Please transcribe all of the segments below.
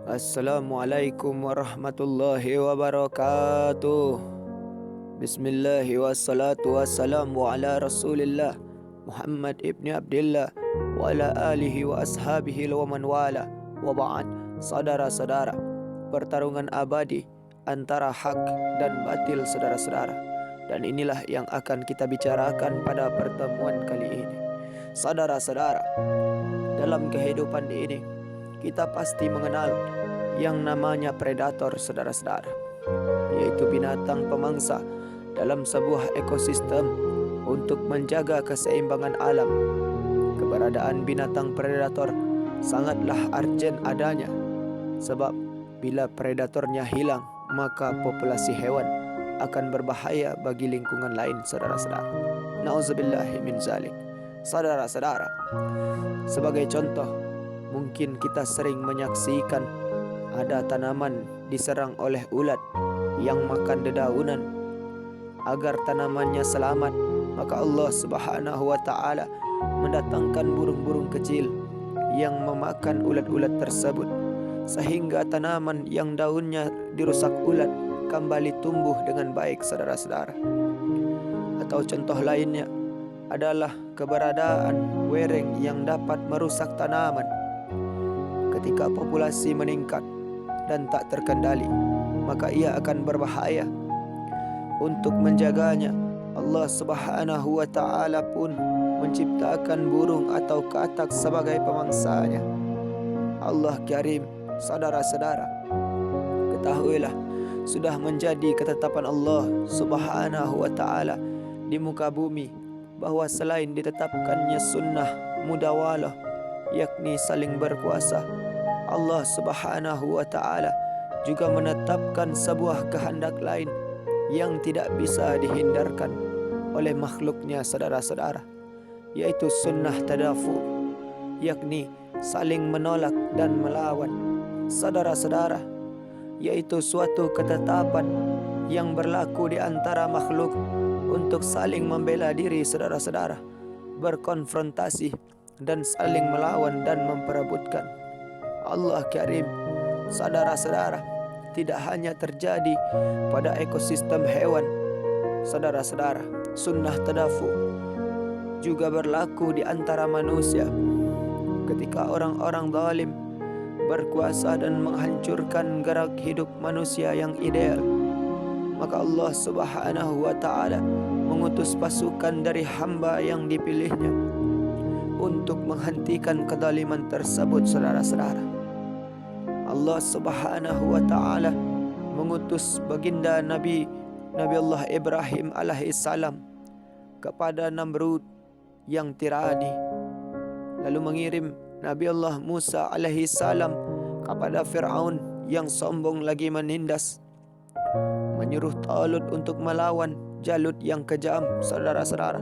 Assalamualaikum warahmatullahi wabarakatuh. Bismillahi wassalatu wassalamu ala rasulillah Muhammad ibn Abdullah wa ala alihi wa ashabihi wa man wala wa ba'd. Saudara-saudara, pertarungan abadi antara hak dan batil, saudara-saudara. Dan inilah yang akan kita bicarakan pada pertemuan kali ini. Saudara-saudara, dalam kehidupan ini kita pasti mengenal yang namanya predator, saudara-saudara, yaitu binatang pemangsa dalam sebuah ekosistem untuk menjaga keseimbangan alam. Keberadaan binatang predator sangatlah urgent adanya, sebab bila predatornya hilang, maka populasi hewan akan berbahaya bagi lingkungan lain, saudara-saudara. Nauzubillahi min zalik. Saudara-saudara, sebagai contoh, mungkin kita sering menyaksikan ada tanaman diserang oleh ulat yang makan dedaunan. Agar tanamannya selamat, maka Allah Subhanahu wa ta'ala mendatangkan burung-burung kecil yang memakan ulat-ulat tersebut, sehingga tanaman yang daunnya dirusak ulat kembali tumbuh dengan baik, saudara-saudara. Atau contoh lainnya adalah keberadaan wereng yang dapat merusak tanaman. Ketika populasi meningkat dan tak terkendali, maka ia akan berbahaya. Untuk menjaganya, Allah Subhanahu wa ta'ala pun menciptakan burung atau katak sebagai pemangsanya. Allah Karim, saudara-saudara, ketahuilah sudah menjadi ketetapan Allah Subhanahu wa ta'ala di muka bumi bahwa selain ditetapkannya sunnah mudawalah, yakni saling berkuasa, Allah Subhanahu wa ta'ala juga menetapkan sebuah kehendak lain yang tidak bisa dihindarkan oleh makhluknya, saudara-saudara, yaitu sunnah tadafu, yakni saling menolak dan melawan, saudara-saudara, yaitu suatu ketetapan yang berlaku di antara makhluk untuk saling membela diri, saudara-saudara, berkonfrontasi dan saling melawan dan memperebutkan. Allah Karim, saudara-saudara, tidak hanya terjadi pada ekosistem hewan, saudara-saudara, sunnah tadafu juga berlaku di antara manusia. Ketika orang-orang zalim berkuasa dan menghancurkan gerak hidup manusia yang ideal, maka Allah Subhanahu wa ta'ala mengutus pasukan dari hamba yang dipilihnya untuk menghentikan kezaliman tersebut, saudara-saudara. Allah Subhanahu wa ta'ala mengutus baginda Nabi Allah Ibrahim alaihissalam kepada Namrud yang tirani, lalu mengirim Nabi Allah Musa alaihissalam kepada Fir'aun yang sombong lagi menindas, menyuruh Talut untuk melawan Jalut yang kejam, saudara-saudara,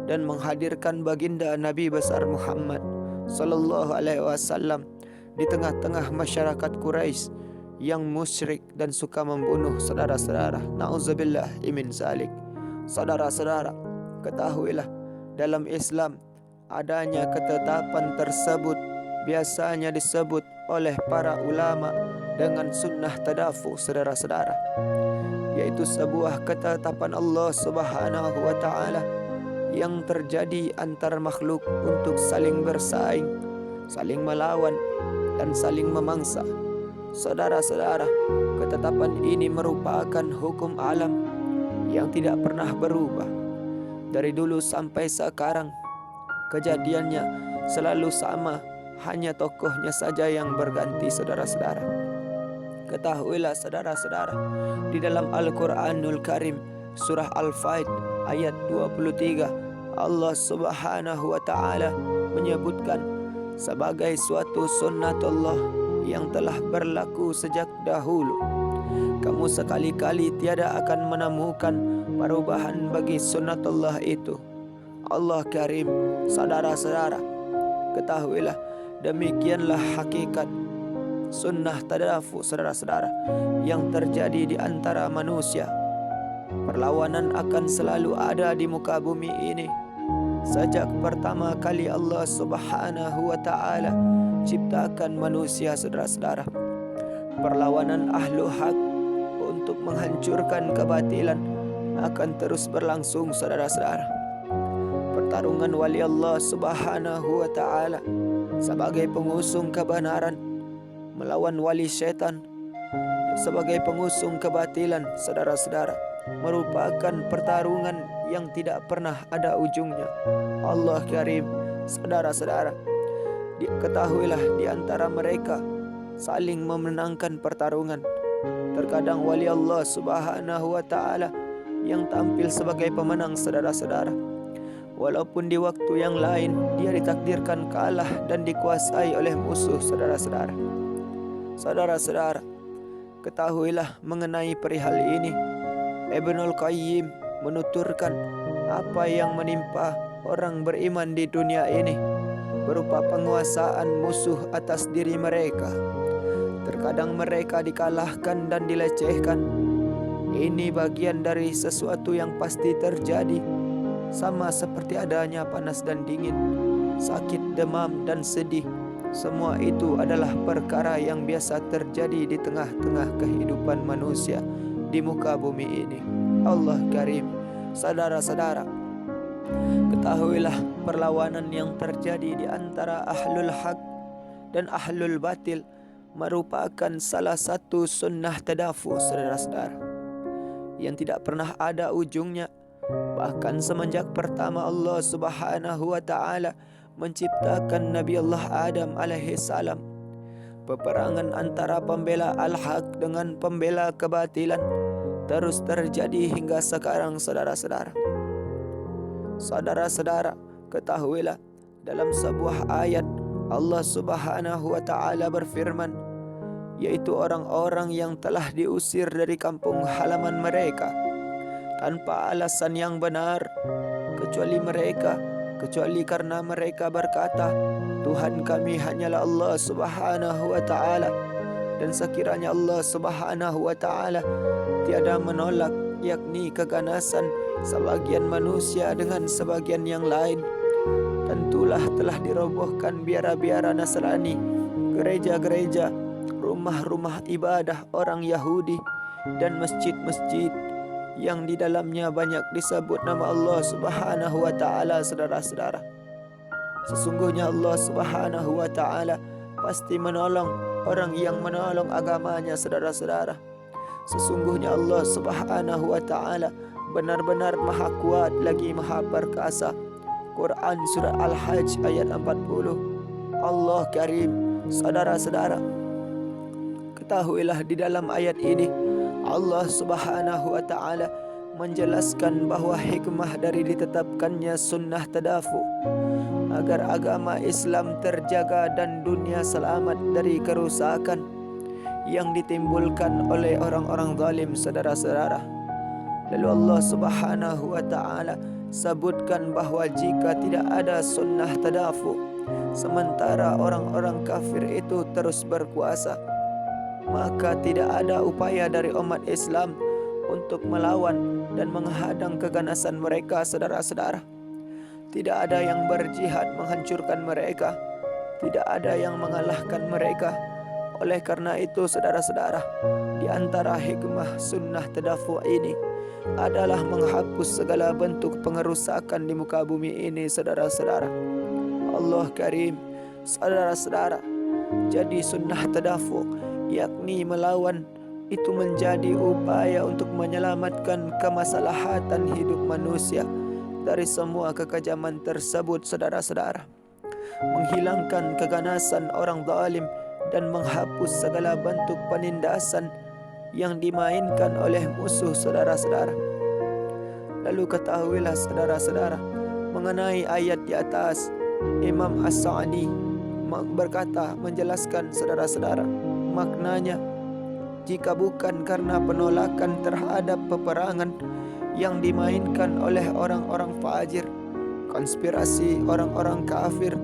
dan menghadirkan baginda Nabi besar Muhammad sallallahu alaihi wasallam di tengah-tengah masyarakat Quraisy yang musyrik dan suka membunuh, saudara-saudara. Nauzubillah min zalik. Saudara-saudara, ketahuilah dalam Islam adanya ketetapan tersebut biasanya disebut oleh para ulama dengan sunnah tadafu, saudara-saudara, yaitu sebuah ketetapan Allah Subhanahu wa ta'ala yang terjadi antar makhluk untuk saling bersaing, saling melawan, dan saling memangsa. Saudara-saudara, ketetapan ini merupakan hukum alam yang tidak pernah berubah dari dulu sampai sekarang. Kejadiannya selalu sama, hanya tokohnya saja yang berganti, saudara-saudara. Ketahuilah, saudara-saudara, di dalam Al-Quranul Karim surah Al-Fath ayat 23, Allah Subhanahu wa ta'ala menyebutkan sebagai suatu sunnatullah yang telah berlaku sejak dahulu. Kamu sekali-kali tiada akan menemukan perubahan bagi sunnatullah itu. Allah Karim, saudara-saudara, ketahuilah demikianlah hakikat sunnah tadafu, saudara-saudara, yang terjadi di antara manusia. Perlawanan akan selalu ada di muka bumi ini. Sejak pertama kali Allah Subhanahu wa ta'ala ciptakan manusia, saudara-saudara, perlawanan ahlu hak untuk menghancurkan kebatilan akan terus berlangsung, saudara-saudara. Pertarungan wali Allah Subhanahu wa Ta'ala sebagai pengusung kebenaran melawan wali syaitan sebagai pengusung kebatilan, saudara-saudara, merupakan pertarungan yang tidak pernah ada ujungnya. Allah Karim, saudara-saudara, ketahuilah di antara mereka saling memenangkan pertarungan. Terkadang wali Allah Subhanahu wa Ta'ala yang tampil sebagai pemenang, saudara-saudara, walaupun di waktu yang lain dia ditakdirkan kalah dan dikuasai oleh musuh, saudara-saudara. Saudara-saudara, ketahuilah mengenai perihal ini, Ibnul Qayyim menuturkan apa yang menimpa orang beriman di dunia ini berupa penguasaan musuh atas diri mereka. Terkadang mereka dikalahkan dan dilecehkan. Ini bagian dari sesuatu yang pasti terjadi, sama seperti adanya panas dan dingin, sakit, demam, dan sedih. Semua itu adalah perkara yang biasa terjadi di tengah-tengah kehidupan manusia di muka bumi ini. Allah Karim, saudara-saudara, ketahuilah perlawanan yang terjadi di antara ahlul haq dan ahlul batil merupakan salah satu sunnah tadafu, saudara-saudara, yang tidak pernah ada ujungnya. Bahkan semenjak pertama Allah Subhanahu wa Ta'ala menciptakan Nabi Allah Adam alaihi salam, peperangan antara pembela al-haq dengan pembela kebatilan terus terjadi hingga sekarang, saudara-saudara. Saudara-saudara, ketahuilah dalam sebuah ayat Allah Subhanahu wa Ta'ala berfirman, yaitu orang-orang yang telah diusir dari kampung halaman mereka tanpa alasan yang benar, kecuali karena mereka berkata, Tuhan kami hanyalah Allah Subhanahu wa Ta'ala, dan sekiranya Allah Subhanahu wa Ta'ala tiada menolak, yakni keganasan sebagian manusia dengan sebagian yang lain, tentulah telah dirobohkan biara-biara Nasrani, gereja-gereja, rumah-rumah ibadah orang Yahudi, dan masjid-masjid yang di dalamnya banyak disebut nama Allah Subhanahu wa Ta'ala, saudara-saudara. Sesungguhnya Allah Subhanahu wa Ta'ala pasti menolong orang yang menolong agamanya, saudara-saudara. Sesungguhnya Allah Subhanahu wa Ta'ala benar-benar maha kuat lagi maha perkasa. Quran surah Al-Hajj ayat 40. Allah Karim, saudara-saudara, ketahuilah di dalam ayat ini Allah Subhanahu wa Ta'ala menjelaskan bahwa hikmah dari ditetapkannya sunnah tadafu agar agama Islam terjaga dan dunia selamat dari kerusakan yang ditimbulkan oleh orang-orang zalim, saudara-saudara. Lalu Allah Subhanahu wa Ta'ala sebutkan bahwa jika tidak ada sunnah tadafu, sementara orang-orang kafir itu terus berkuasa, maka tidak ada upaya dari umat Islam untuk melawan dan menghadang keganasan mereka, saudara-saudara. Tidak ada yang berjihad menghancurkan mereka, tidak ada yang mengalahkan mereka. Oleh karena itu, saudara-saudara, di antara hikmah sunnah tadafu ini adalah menghapus segala bentuk pengerusakan di muka bumi ini, saudara-saudara. Allah Karim, saudara-saudara, jadi sunnah tadafu, yakni melawan, itu menjadi upaya untuk menyelamatkan kemaslahatan hidup manusia dari semua kekejaman tersebut, saudara-saudara, menghilangkan keganasan orang zalim dan menghapus segala bentuk penindasan yang dimainkan oleh musuh, saudara-saudara. Lalu ketahuilah, saudara-saudara, mengenai ayat di atas, Imam As-Sa'di berkata, menjelaskan, saudara-saudara, maknanya, jika bukan karena penolakan terhadap peperangan yang dimainkan oleh orang-orang fajir, konspirasi orang-orang kafir,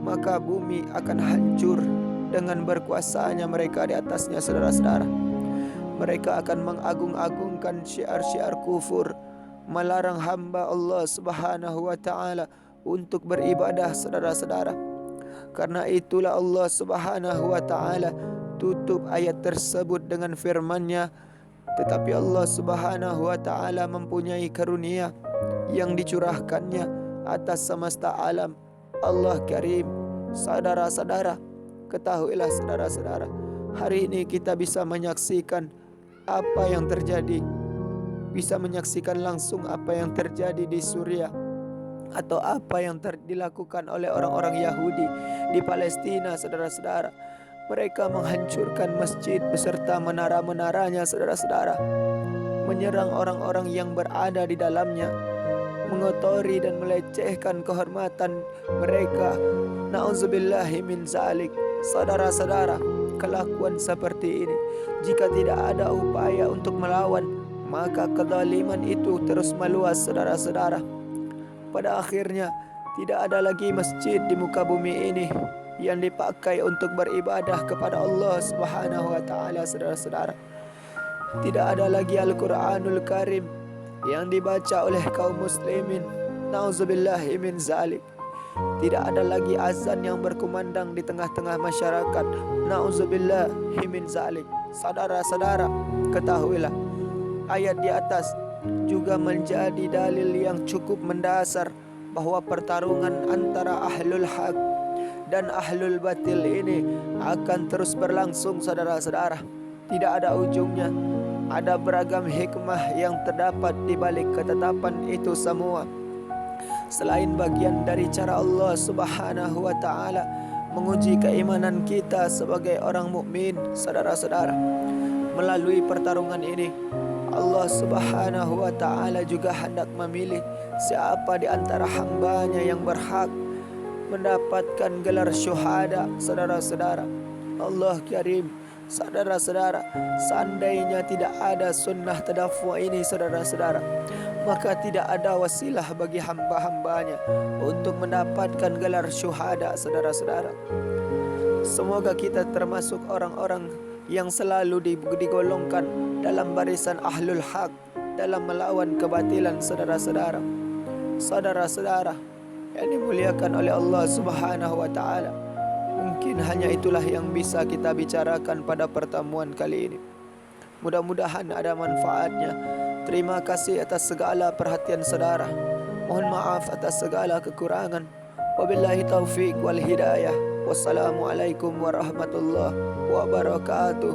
maka bumi akan hancur dengan berkuasanya mereka di atasnya, saudara-saudara. Mereka akan mengagung-agungkan syiar-syiar kufur, melarang hamba Allah Subhanahu wa Ta'ala untuk beribadah, saudara-saudara. Karena itulah Allah Subhanahu wa Ta'ala tutup ayat tersebut dengan firman-Nya, tetapi Allah Subhanahu wa taala mempunyai karunia yang dicurahkannya atas semesta alam. Allah Karim. Saudara-saudara, ketahuilah saudara-saudara, hari ini kita bisa menyaksikan apa yang terjadi, bisa menyaksikan langsung apa yang terjadi di Suriah, atau apa yang dilakukan oleh orang-orang Yahudi di Palestina, saudara-saudara. Mereka menghancurkan masjid beserta menara-menaranya, saudara-saudara, menyerang orang-orang yang berada di dalamnya, mengotori dan melecehkan kehormatan mereka. Nauzubillahi min zalik. Saudara-saudara, kelakuan seperti ini, jika tidak ada upaya untuk melawan, maka kezaliman itu terus meluas, saudara-saudara. Pada akhirnya tidak ada lagi masjid di muka bumi ini yang dipakai untuk beribadah kepada Allah Subhanahu wa taala, saudara-saudara. Tidak ada lagi Al-Qur'anul Karim yang dibaca oleh kaum muslimin. Nauzubillahi min zalik. Tidak ada lagi azan yang berkumandang di tengah-tengah masyarakat. Nauzubillahi min zalik. Saudara-saudara, ketahuilah, ayat di atas juga menjadi dalil yang cukup mendasar bahwa pertarungan antara ahlul haq dan ahlul batil ini akan terus berlangsung, saudara-saudara. Tidak ada ujungnya. Ada beragam hikmah yang terdapat di balik ketetapan itu semua. Selain bagian dari cara Allah Subhanahu wa taala menguji keimanan kita sebagai orang mukmin, saudara-saudara. Melalui pertarungan ini, Allah Subhanahu wa taala juga hendak memilih siapa di antara hamba-Nya yang berhak mendapatkan gelar syuhada, saudara-saudara. Allah Karim. Saudara-saudara, seandainya tidak ada sunnah tadafu ini, saudara-saudara, maka tidak ada wasilah bagi hamba-hambanya untuk mendapatkan gelar syuhada, saudara-saudara. Semoga kita termasuk orang-orang yang selalu digolongkan dalam barisan ahlul haq dalam melawan kebatilan, saudara-saudara. Saudara-saudara yang dimuliakan oleh Allah Subhanahu wa taala, mungkin hanya itulah yang bisa kita bicarakan pada pertemuan kali ini. Mudah-mudahan ada manfaatnya. Terima kasih atas segala perhatian saudara. Mohon maaf atas segala kekurangan. Wabillahi taufiq wal hidayah. Wassalamualaikum warahmatullahi wabarakatuh.